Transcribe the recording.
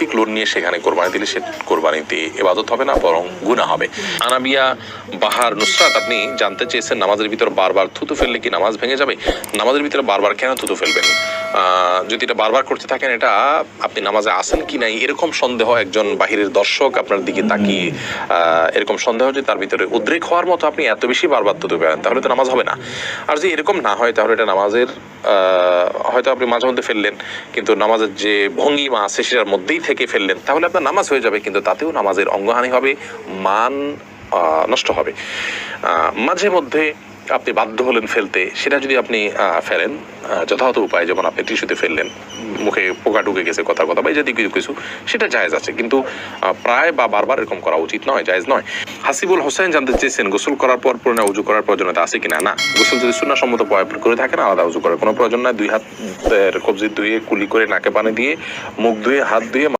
যৌক্তিক লোন নিয়ে সেখানে কোরবানি দিলে সে কোরবানিতে ইবাদত হবে না, বরং গুনাহ হবে। আনাবিয়া বাহার নুসরাত, আপনি জানতে চেয়েছেন নামাজের ভিতর বারবার থুতু ফেললে কি নামাজ ভেঙে যাবে? নামাজের ভিতরে বারবার কেন থুতু ফেলবেন? যদি এটা বারবার করতে থাকেন, এটা আপনি নামাজে আসেন কি নাই এরকম সন্দেহ, একজন বাহিরের দর্শক আপনার দিকে তাকিয়ে এরকম সন্দেহ যে তার ভিতরে উদ্রেক হওয়ার মতো আপনি এত বেশি বারবার থুতু ফেলেন, তাহলে তো নামাজ হবে না। আর যদি এরকম না হয় তাহলে এটা নামাজের হয়তো আপনি মাঝে মধ্যে ফেললেন, কিন্তু নামাজের যে ভঙ্গিমা আছে সেটার মধ্যেই থেকে ফেললেন, তাহলে আপনার নামাজ হয়ে যাবে, কিন্তু তাতেও নামাজের অঙ্গহানি হবে, মান নষ্ট হবে। মাঝে মধ্যে আপনি বাধ্য হলেন ফেলতে, সেটা যদি আপনি ফেলেন যথাযথ উপায়, যেমন আপনি টিস্যুতে ফেললেন, মুখে পোকা ঢুকে গেছে কথা বা এই জাতীয় কিছু, সেটা জায়েজ আছে, কিন্তু প্রায় বা বারবার এরকম করা উচিত নয়, জায়েজ নয়। হাসিবুল হোসেন জানতে চেয়েছেন গোসল করার পর পুনরায় উজু করার প্রয়োজনীয়তা আছে কিনা? না, গোসল যদি সুন্নাহসম্মত করে থাকেন আলাদা উজু করার কোনো প্রয়োজন নয়। 2 হাতের কবজি ধুয়ে কুলি করে নাকে পানি দিয়ে মুখ ধুয়ে হাত ধুয়ে